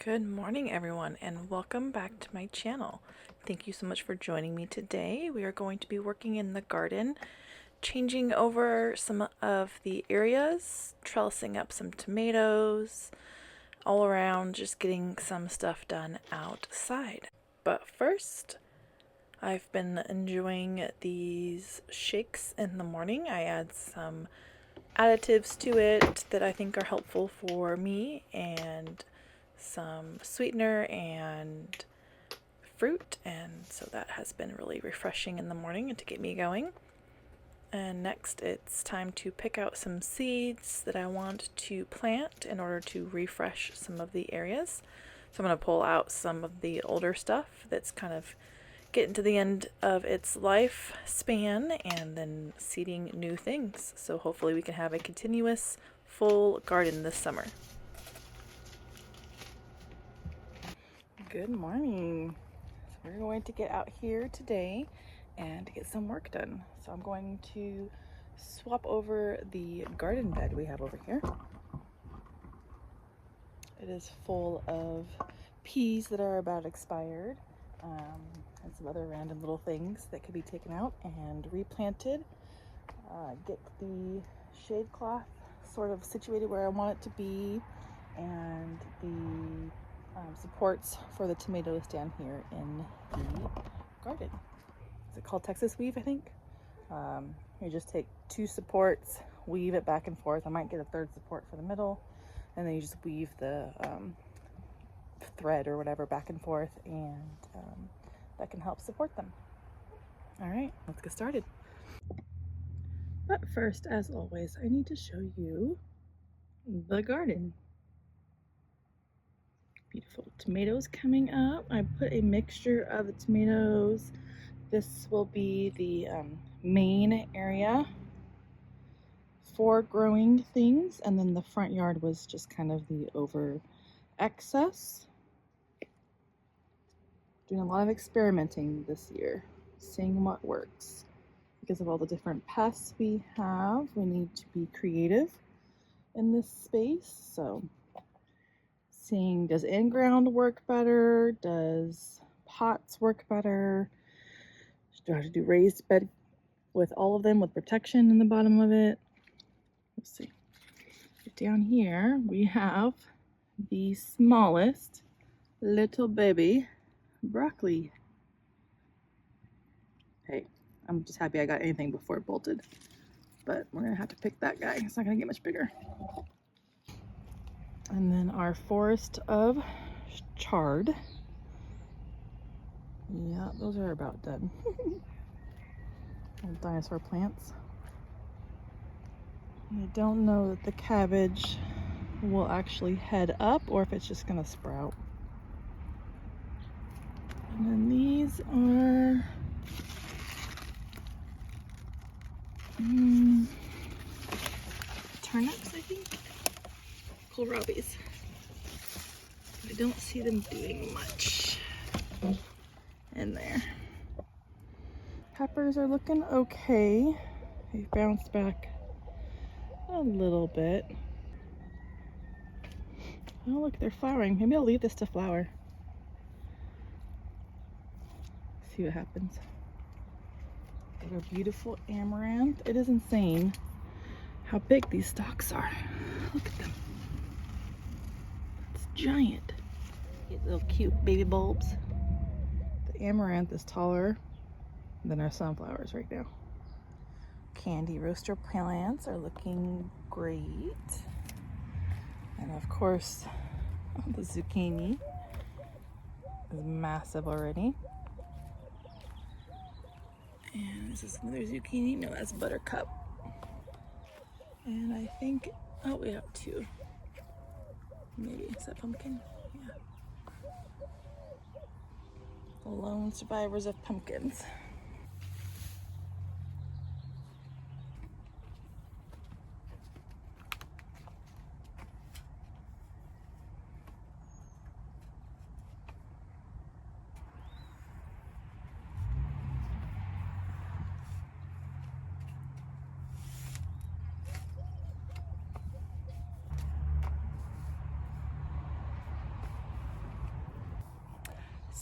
Good morning, everyone, and welcome back to my channel. Thank you so much for joining me today. We are going to be working in the garden, changing over some of the areas, trellising up some tomatoes, all around, just getting some stuff done outside. But first, I've been enjoying these shakes in the morning. I add some additives to it that I think are helpful for me, and some sweetener and fruit, and so that has been really refreshing in the morning and to get me going. And next it's time to pick out some seeds that I want to plant in order to refresh some of the areas. So I'm going to pull out some of the older stuff that's kind of getting to the end of its life span and then seeding new things. So hopefully we can have a continuous full garden this summer. Good morning. So we're going to get out here today and get some work done. So I'm going to swap over the garden bed we have over here. It is full of peas that are about expired, and some other random little things that could be taken out and replanted. Get the shade cloth sort of situated where I want it to be, and the supports for the tomatoes down here in the garden. Is it called Texas weave, I think? You just take two supports, weave it back and forth. I might get a third support for the middle, and then you just weave the thread or whatever back and forth, and that can help support them. All right, let's get started. But first, as always, I need to show you the garden. Beautiful tomatoes coming up. I put a mixture of the tomatoes. This will be the main area for growing things, and then the front yard was just kind of the over excess. Doing a lot of experimenting this year, seeing what works. Because of all the different pests we have, we need to be creative in this space. So seeing, does in-ground work better? Does pots work better? Do I have to do raised bed with all of them with protection in the bottom of it? Let's see. Down here we have the smallest little baby broccoli. Hey, I'm just happy I got anything before it bolted, but we're gonna have to pick that guy. It's not gonna get much bigger. And then our forest of chard. Yeah, those are about done. Little dinosaur plants. I don't know that the cabbage will actually head up or if it's just gonna sprout. And then these are turnips, I think. Kohlrabies. I don't see them doing much in there. Peppers are looking okay. They bounced back a little bit. Oh look, they're flowering. Maybe I'll leave this to flower. See what happens. They're beautiful amaranth. It is insane how big these stalks are. Look at them. It's giant. Get little cute baby bulbs. The amaranth is taller than our sunflowers right now. Candy roaster plants are looking great. And of course, the zucchini is massive already. And this is another zucchini. No, that's buttercup. And I think, oh, we have two. Maybe, is that pumpkin? Yeah. The lone survivors of pumpkins.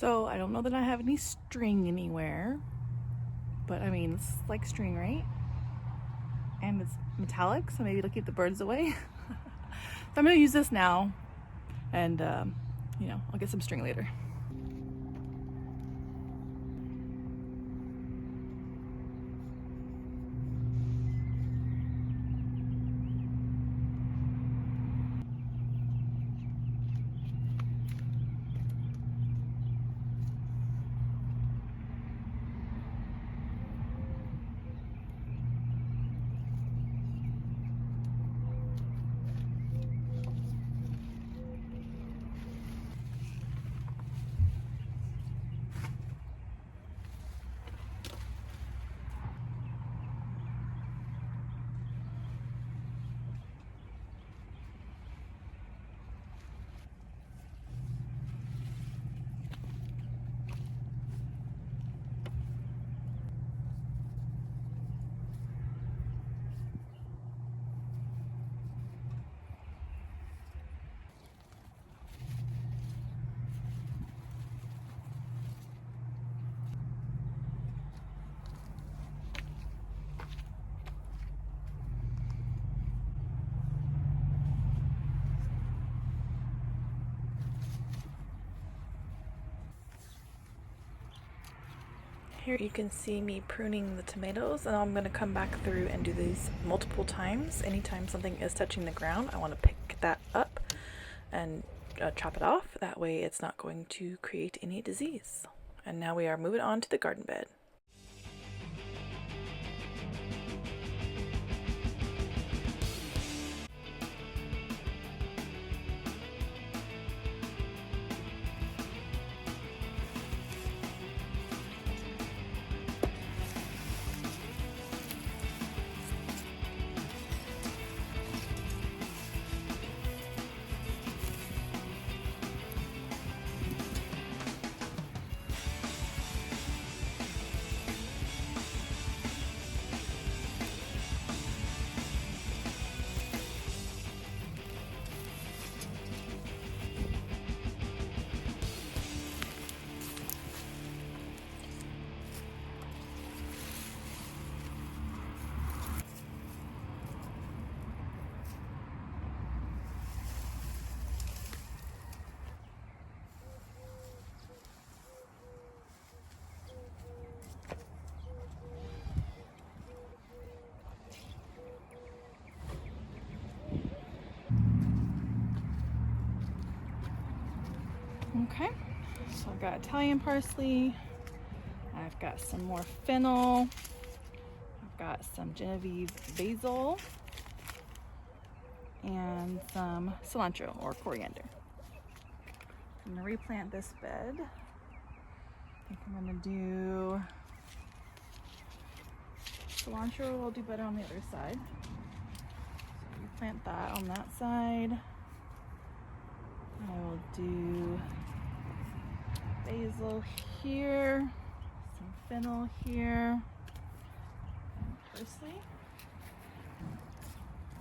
So I don't know that I have any string anywhere, but I mean, it's like string, right? And it's metallic, so maybe it'll keep the birds away. So I'm gonna use this now, and I'll get some string later. Here you can see me pruning the tomatoes, and I'm going to come back through and do these multiple times. Anytime something is touching the ground, I want to pick that up and chop it off. That way it's not going to create any disease. And now we are moving on to the garden bed. Okay, so I've got Italian parsley, I've got some more fennel, I've got some Genovese basil, and some cilantro or coriander. I'm gonna replant this bed. I think I'm gonna do cilantro, will do better on the other side. So replant that on that side. I will do basil here, some fennel here, and parsley.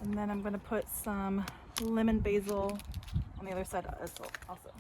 And then I'm going to put some lemon basil on the other side also.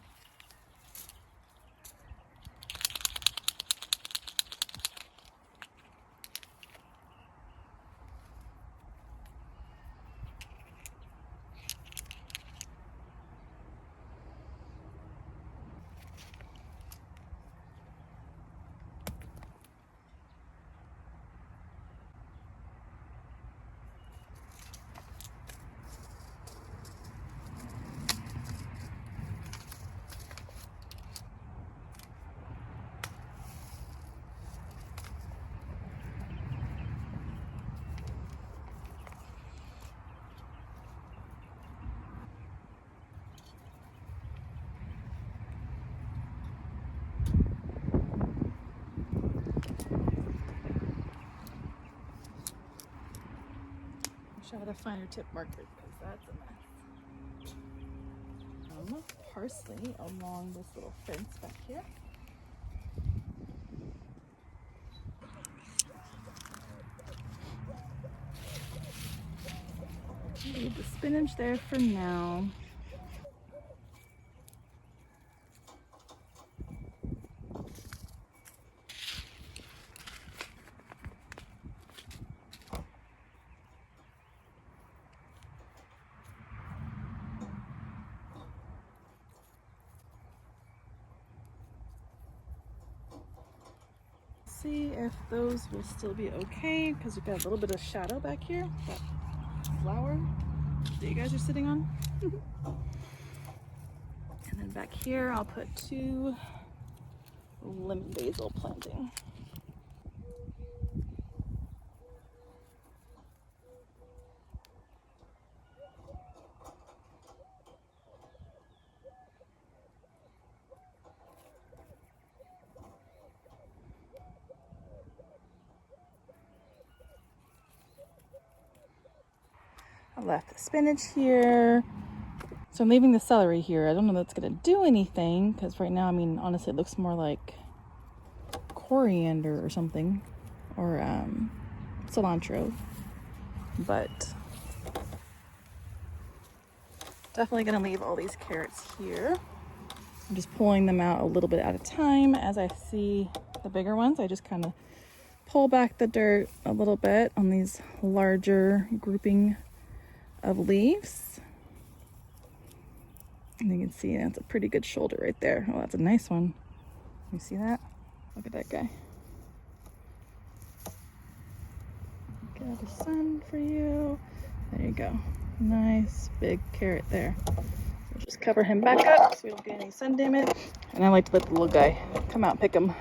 I had a finer tip marker because that's a mess. Parsley along this little fence back here. Leave the spinach there for now. see if those will still be okay because we've got a little bit of shadow back here. That flower that you guys are sitting on. And then back here, I'll put 2 lemon basil planting. I left the spinach here. So I'm leaving the celery here. I don't know if that's gonna do anything because right now, I mean, honestly, it looks more like coriander or something, or cilantro, but definitely gonna leave all these carrots here. I'm just pulling them out a little bit at a time. As I see the bigger ones, I just kind of pull back the dirt a little bit on these larger grouping of leaves. And you can see that's a pretty good shoulder right there. Oh, that's a nice one. You see that? Look at that guy. Get out the sun for you. There you go. Nice big carrot there. We'll just cover him back up so we don't get any sun damage. And I like to let the little guy come out and pick him.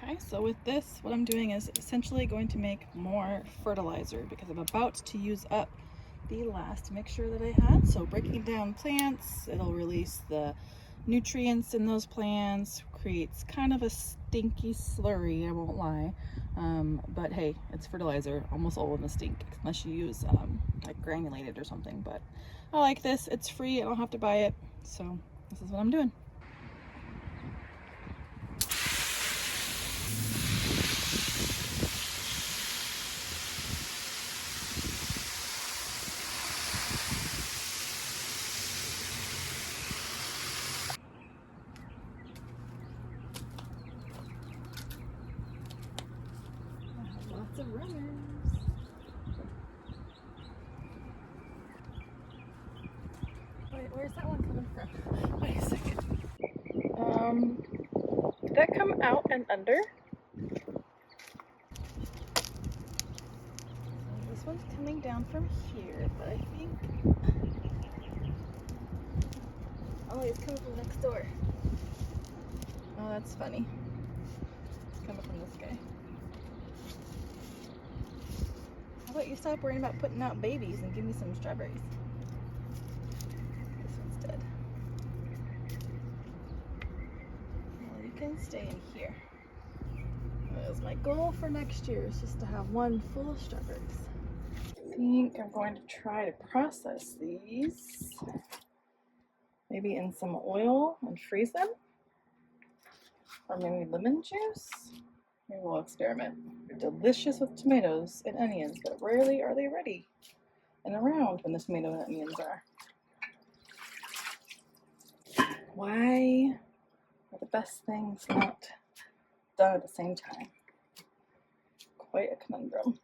Okay, so with this, what I'm doing is essentially going to make more fertilizer because I'm about to use up the last mixture that I had. So breaking down plants, it'll release the nutrients in those plants, creates kind of a stinky slurry, I won't lie. But hey, it's fertilizer, almost all of them stink, unless you use like granulated or something. But I like this, it's free, I don't have to buy it. So this is what I'm doing. Lots of runners. Wait, where's that one coming from? Wait a second. Did that come out and under? This one's coming down from here, but I think... Oh, it's coming from next door. Oh, that's funny. It's coming from this guy. How about you stop worrying about putting out babies and give me some strawberries? This one's dead. Well, you can stay in here. That was my goal for next year, is just to have one full of strawberries. I think I'm going to try to process these. Maybe in some oil and freeze them. Or maybe lemon juice. Maybe we'll experiment. They're delicious with tomatoes and onions, but rarely are they ready and around when the tomato and onions are. Why are the best things not done at the same time? Quite a conundrum.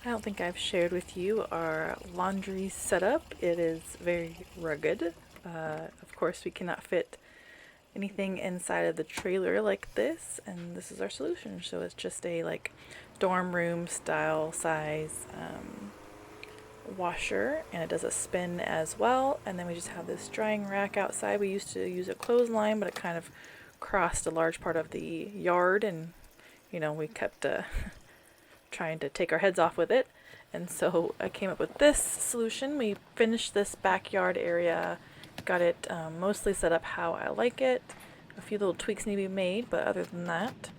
I don't think I've shared with you our laundry setup. It is very rugged. Of course, we cannot fit anything inside of the trailer like this, and this is our solution. So it's just a like dorm room style size washer, and it does a spin as well. And then we just have this drying rack outside. We used to use a clothesline, but it kind of crossed a large part of the yard, and you know, we kept trying to take our heads off with it. And so I came up with this solution. We finished this backyard area, got it mostly set up how I like it. A few little tweaks need to be made, but other than that,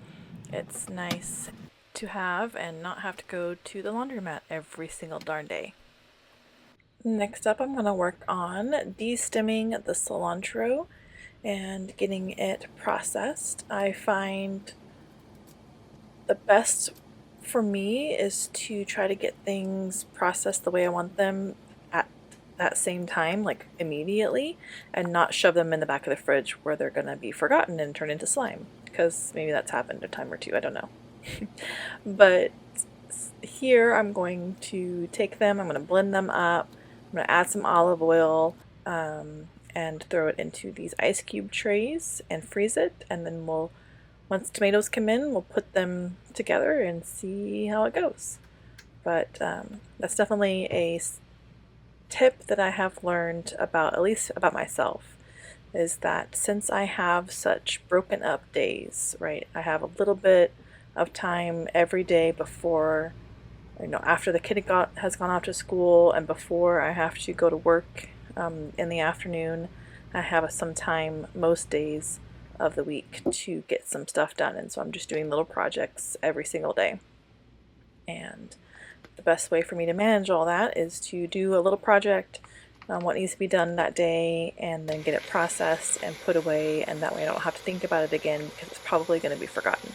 it's nice to have and not have to go to the laundromat every single darn day. Next up, I'm going to work on de-stemming the cilantro and getting it processed. I find the best for me is to try to get things processed the way I want them at that same time, like immediately, and not shove them in the back of the fridge where they're going to be forgotten and turn into slime, because maybe that's happened a time or two, I don't know. But here I'm going to take them, I'm going to blend them up, I'm going to add some olive oil, and throw it into these ice cube trays and freeze it, and then once tomatoes come in, we'll put them together and see how it goes. But that's definitely a tip that I have learned about, at least about myself, is that since I have such broken up days, right, I have a little bit of time every day before, after the kid has gone off to school and before I have to go to work in the afternoon, I have some time most days of the week to get some stuff done. And so I'm just doing little projects every single day. And the best way for me to manage all that is to do a little project, what needs to be done that day, and then get it processed and put away, and that way I don't have to think about it again because it's probably going to be forgotten.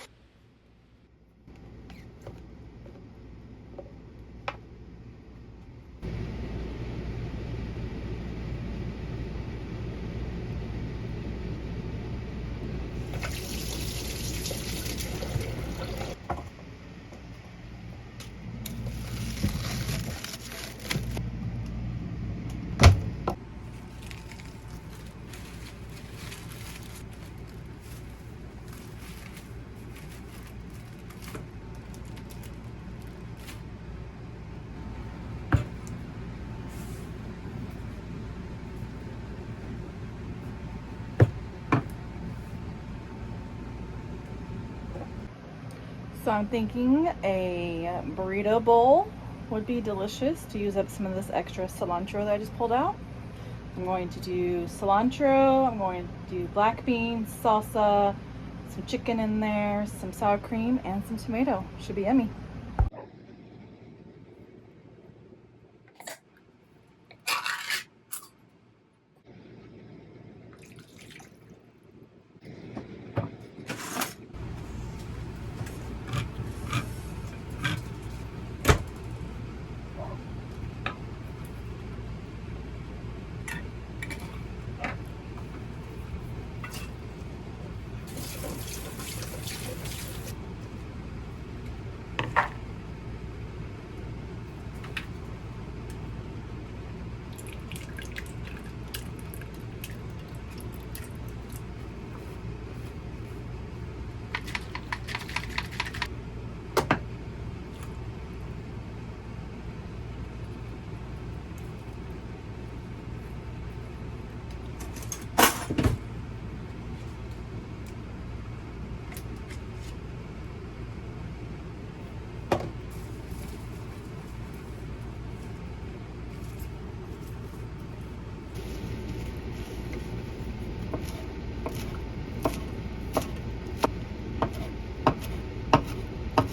So I'm thinking a burrito bowl would be delicious to use up some of this extra cilantro that I just pulled out. I'm going to do cilantro, I'm going to do black beans, salsa, some chicken in there, some sour cream, and some tomato. Should be yummy.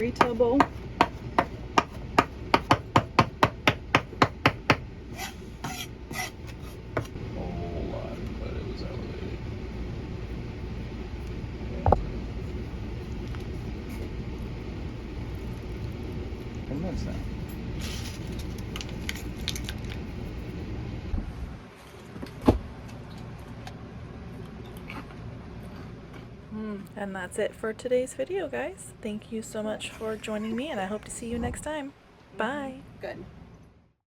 Burrito bowl. Whole lot, but it was elevated. And that's that. And that's it for today's video, guys. Thank you so much for joining me, and I hope to see you next time. Bye. Good.